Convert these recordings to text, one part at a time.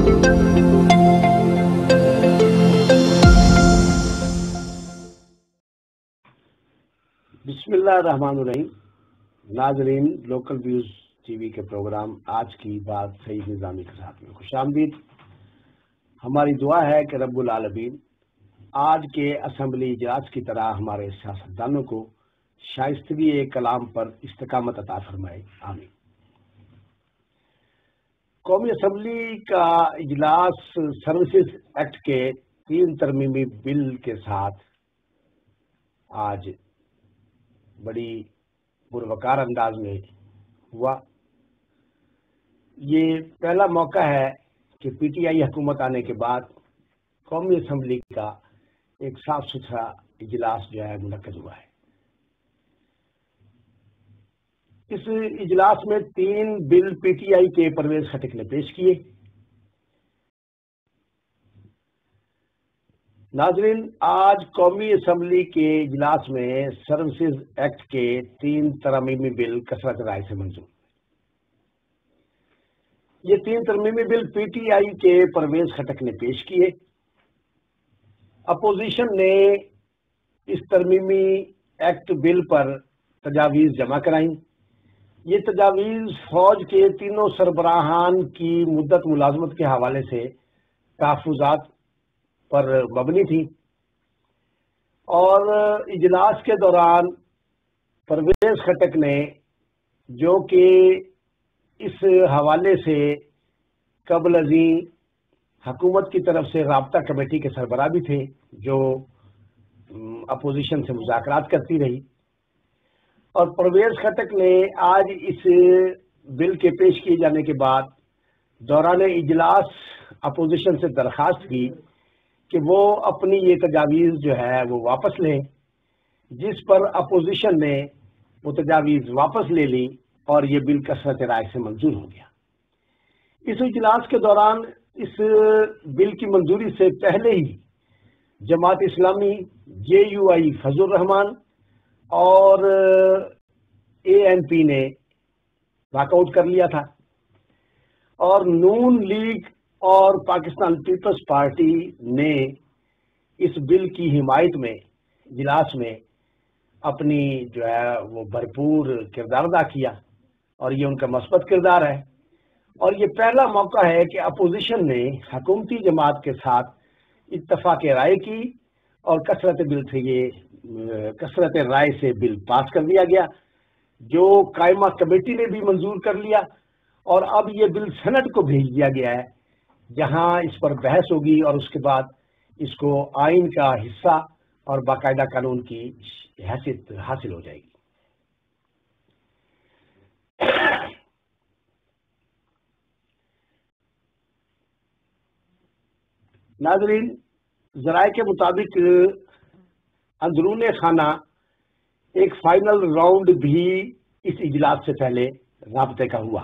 بسم اللہ الرحمن الرحیم. ناظرین، لوکل ویوز ٹی وی کے پروگرام آج کی بات سعید نظامی کے ساتھ میں خوش آمدید. ہماری دعا ہے کہ رب العالمین آج کے اسمبلی اجلاس کی طرح ہمارے سیاستدانوں کو شائستگی کلام پر استقامت عطا فرمائے. آمین. قومی اسمبلی کا اجلاس سروسز ایکٹ کے 3 ترمیمی بل کے ساتھ آج بڑی پروقار انداز میں ہوا. یہ پہلا موقع ہے کہ پی ٹی آئی حکومت آنے کے بعد قومی اسمبلی کا ایک صاف ستھرا اجلاس جو ہے منعقد ہوا ہے. اس اجلاس میں 3 بل پی ٹی آئی کے پرویز خٹک نے پیش کیے. ناظرین، آج قومی اسمبلی کے اجلاس میں سروسز ایکٹ کے 3 ترمیمی بل کثرت رائے سے منظور. یہ 3 ترمیمی بل پی ٹی آئی کے پرویز خٹک نے پیش کیے. اپوزیشن نے اس ترمیمی ایکٹ بل پر تجاویز جمع کرائیں. یہ تجاویز فوج کے 3 سربراہان کی مدت ملازمت کے حوالے سے تحفظات پر مبنی تھی، اور اجلاس کے دوران پرویز خٹک نے، جو کہ اس حوالے سے قبل ازیں حکومت کی طرف سے رابطہ کمیٹی کے سربراہ بھی تھے جو اپوزیشن سے مذاکرات کرتی رہی، اور پرویز خٹک نے آج اس بل کے پیش کیے جانے کے بعد دوران اجلاس اپوزیشن سے درخواست کی کہ وہ اپنی یہ تجاویز جو ہے وہ واپس لیں، جس پر اپوزیشن نے وہ تجاویز واپس لے لی اور یہ بل کثرت رائے سے منظور ہو گیا. اس اجلاس کے دوران اس بل کی منظوری سے پہلے ہی جماعت اسلامی، جے یو آئی فضل الرحمان اور اے این پی نے واک آؤٹ کر لیا تھا، اور نون لیگ اور پاکستان پیپلز پارٹی نے اس بل کی حمایت میں اجلاس میں اپنی جو ہے وہ بھرپور کردار ادا کیا، اور یہ ان کا مثبت کردار ہے. اور یہ پہلا موقع ہے کہ اپوزیشن نے حکومتی جماعت کے ساتھ اتفاق رائے کی اور کثرت رائے سے بل پاس کر دیا گیا، جو قائمہ کمیٹی نے بھی منظور کر لیا، اور اب یہ بل سینٹ کو بھیج دیا گیا ہے جہاں اس پر بحث ہوگی، اور اس کے بعد اس کو آئین کا حصہ اور باقاعدہ قانون کی حیثیت حاصل ہو جائے گی. ناظرین، ذرائع کے مطابق اندرون خانہ ایک فائنل راؤنڈ بھی اس اجلاس سے پہلے رابطے کا ہوا،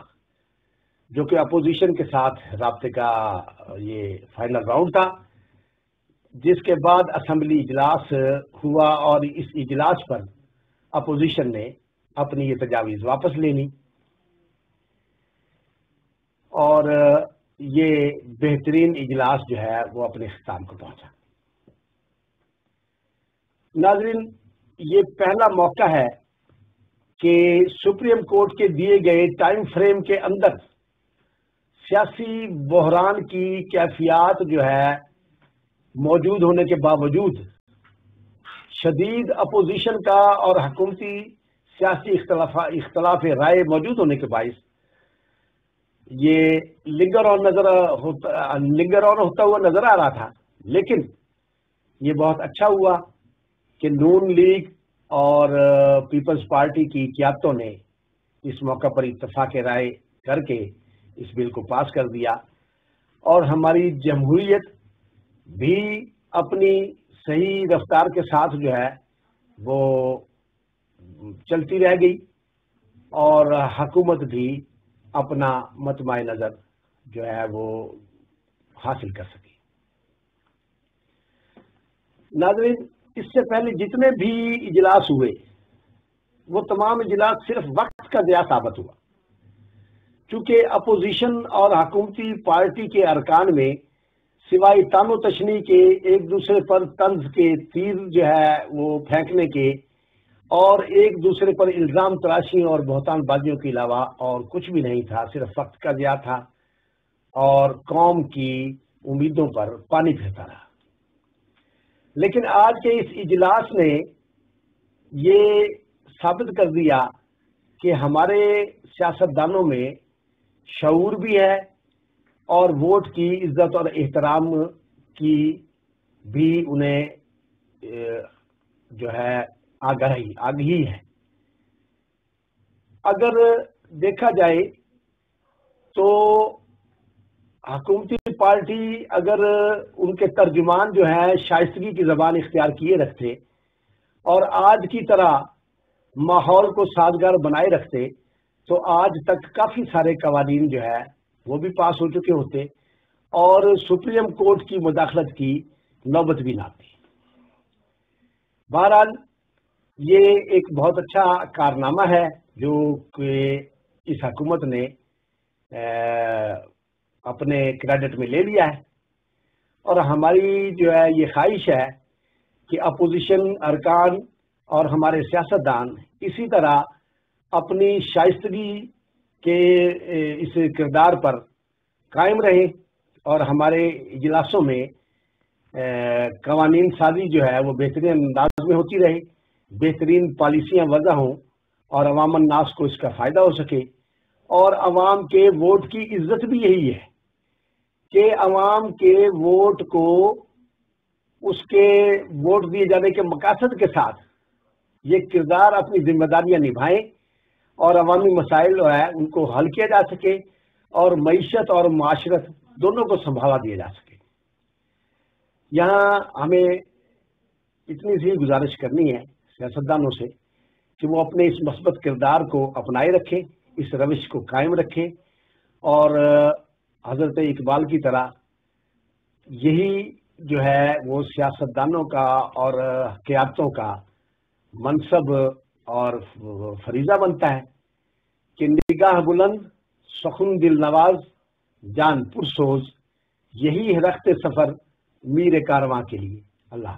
جو کہ اپوزیشن کے ساتھ رابطے کا یہ فائنل راؤنڈ تھا، جس کے بعد اسمبلی اجلاس ہوا اور اس اجلاس پر اپوزیشن نے اپنی یہ تجاویز واپس لے لی، اور یہ بہترین اجلاس جو ہے وہ اپنے اختتام کو پہنچا. ناظرین، یہ پہلا موقع ہے کہ سپریم کورٹ کے دیے گئے ٹائم فریم کے اندر سیاسی بحران کی کیفیات جو ہے موجود ہونے کے باوجود شدید اپوزیشن کا اور حکومتی سیاسی اختلاف رائے موجود ہونے کے باعث یہ لنگر آن ہوتا ہوا نظر آ رہا تھا. لیکن یہ بہت اچھا ہوا کہ نون لیگ اور پیپلز پارٹی کی قیادتوں نے اس موقع پر اتفاق رائے کر کے اس بل کو پاس کر دیا، اور ہماری جمہوریت بھی اپنی صحیح رفتار کے ساتھ جو ہے وہ چلتی رہ گئی، اور حکومت بھی اپنا مطمع نظر جو ہے وہ حاصل کر سکی. ناظرین، اس سے پہلے جتنے بھی اجلاس ہوئے وہ تمام اجلاس صرف وقت کا ضیاع ثابت ہوا. چونکہ اپوزیشن اور حکومتی پارٹی کے ارکان میں سوائے تان و تشنی کے، ایک دوسرے پر طنز کے تیر جو ہے وہ پھینکنے کے اور ایک دوسرے پر الزام تراشی اور بہتان بازیوں کے علاوہ اور کچھ بھی نہیں تھا، صرف وقت کا ضیاع تھا اور قوم کی امیدوں پر پانی پھرتا رہا۔ لیکن آج کے اس اجلاس نے یہ ثابت کر دیا کہ ہمارے سیاستدانوں میں شعور بھی ہے اور ووٹ کی عزت اور احترام کی بھی انہیں جو ہے آگہی ہے۔ اگر دیکھا جائے تو حکومتی پارٹی اگر ان کے ترجمان جو ہیں شائستگی کی زبان اختیار کیے رکھتے اور آج کی طرح ماحول کو سازگار بنائے رکھتے تو آج تک کافی سارے قوانین جو ہے وہ بھی پاس ہو چکے ہوتے اور سپریم کورٹ کی مداخلت کی نوبت بھی نہ آتی۔ بہرحال یہ ایک بہت اچھا کارنامہ ہے جو کہ اس حکومت نے اپنے کریڈٹ میں لے لیا ہے، اور ہماری جو ہے یہ خواہش ہے کہ اپوزیشن ارکان اور ہمارے سیاستدان اسی طرح اپنی شائستگی کے اس کردار پر قائم رہیں اور ہمارے اجلاسوں میں قوانین سازی جو ہے وہ بہترین انداز میں ہوتی رہے، بہترین پالیسیاں وضع ہوں اور عوام الناس کو اس کا فائدہ ہو سکے۔ اور عوام کے ووٹ کی عزت بھی یہی ہے کہ عوام کے ووٹ کو اس کے ووٹ دیے جانے کے مقاصد کے ساتھ یہ کردار اپنی ذمہ داریاں نبھائیں اور عوامی مسائل جو ہے ان کو حل کیا جا سکے اور معیشت اور معاشرت دونوں کو سنبھالا دیا جا سکے۔ یہاں ہمیں اتنی سی گزارش کرنی ہے سیاستدانوں سے کہ وہ اپنے اس مثبت کردار کو اپنائے رکھیں، اس روش کو قائم رکھیں اور حضرت اقبال کی طرح یہی جو ہے وہ سیاستدانوں کا اور قیادتوں کا منصب اور فریضہ بنتا ہے کہ نگاہ بلند، سخن دل نواز، جان پرسوز، یہی ہے رخت سفر میر کارواں کے لیے۔ اللہ